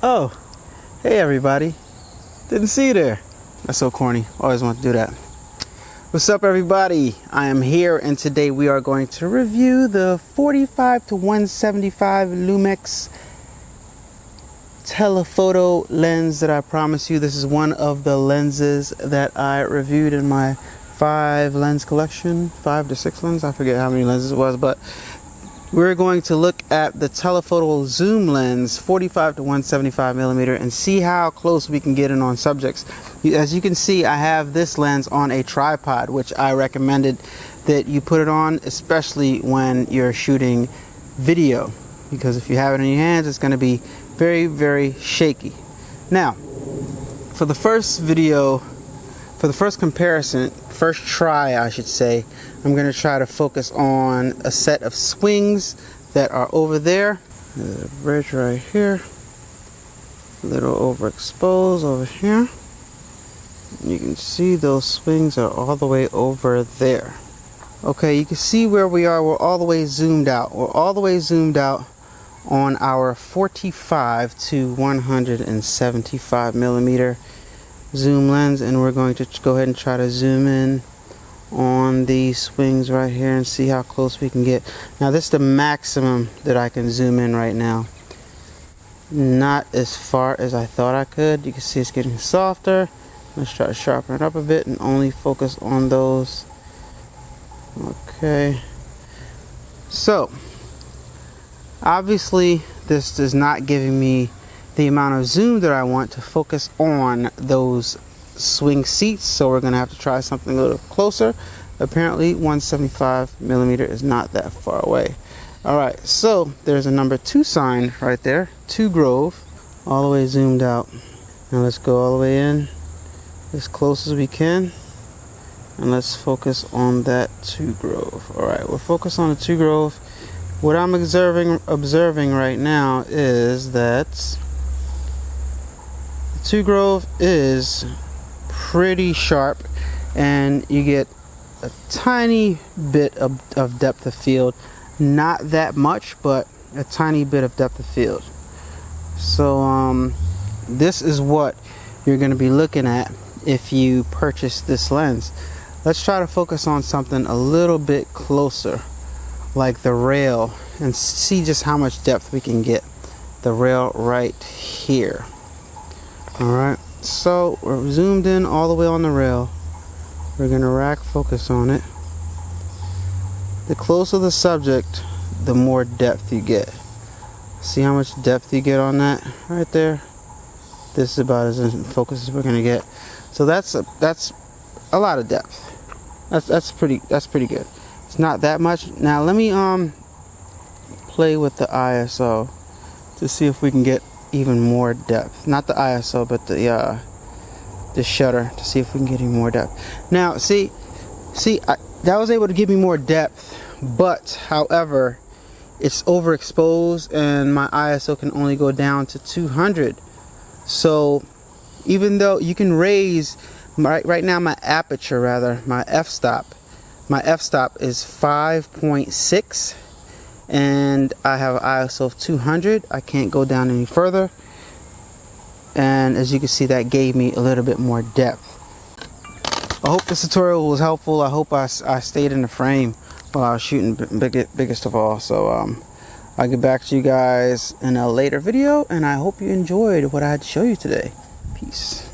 Oh, hey everybody. Didn't see you there. That's so corny. Always want to do that. What's up everybody? I am here and today we are going to review the 45-175 Lumix telephoto lens that I promised you. This is one of the lenses that I reviewed in my 5 lens collection. 5 to 6 lenses. I forget how many lenses it was, but we're going to look at the telephoto zoom lens 45-175mm and see how close we can get in on subjects. As you can see, I have this lens on a tripod, which I recommended that you put it on, especially when you're shooting video, because if you have it in your hands, it's going to be very, very shaky. Now, for the first video, for the first comparison, first try I should say, I'm going to try to focus on a set of swings that are over there. There's a bridge right here, a little overexposed over here. You can see those swings are all the way over there. Okay, you can see where we are. We're all the way zoomed out. We're all the way zoomed out on our 45-175mm zoom lens, and we're going to go ahead and try to zoom in on these swings right here and see how close we can get. Now this is the maximum that I can zoom in right now. Not as far as I thought I could. You can see it's getting softer. Let's try to sharpen it up a bit and only focus on those. Okay, so obviously this is not giving me the amount of zoom that I want to focus on those swing seats, so we're gonna have to try something a little closer. Apparently 175mm is not that far away. Alright, so there's a number 2 sign right there, 2 Grove, all the way zoomed out. Now let's go all the way in as close as we can, and let's focus on that 2 Grove. Alright, we'll focus on the 2 Grove. What I'm observing right now is that the 2 Grove is pretty sharp, and you get a tiny bit of depth of field. Not that much, but a tiny bit of depth of field. So this is what you're going to be looking at if you purchase this lens. Let's try to focus on something a little bit closer, like the rail, and see just how much depth we can get. The rail right here. Alright, so we're zoomed in all the way on the rail. We're going to rack focus on it. The closer the subject, the more depth you get. See how much depth you get on that right there? This is about as in focus as we're going to get. So that's a lot of depth. That's pretty good. It's not that much. Now let me play with the ISO to see if we can get even more depth. Not the ISO, but the shutter, to see if we can get even more depth. Now see that was able to give me more depth, but however it's overexposed and my ISO can only go down to 200. So even though you can raise right now, my aperture, rather, my f-stop is 5.6, and I have an ISO of 200. I can't go down any further, and as you can see, that gave me a little bit more depth. I hope this tutorial was helpful. I hope I stayed in the frame while I was shooting biggest of all. So I'll get back to you guys in a later video, and I hope you enjoyed what I had to show you today. Peace.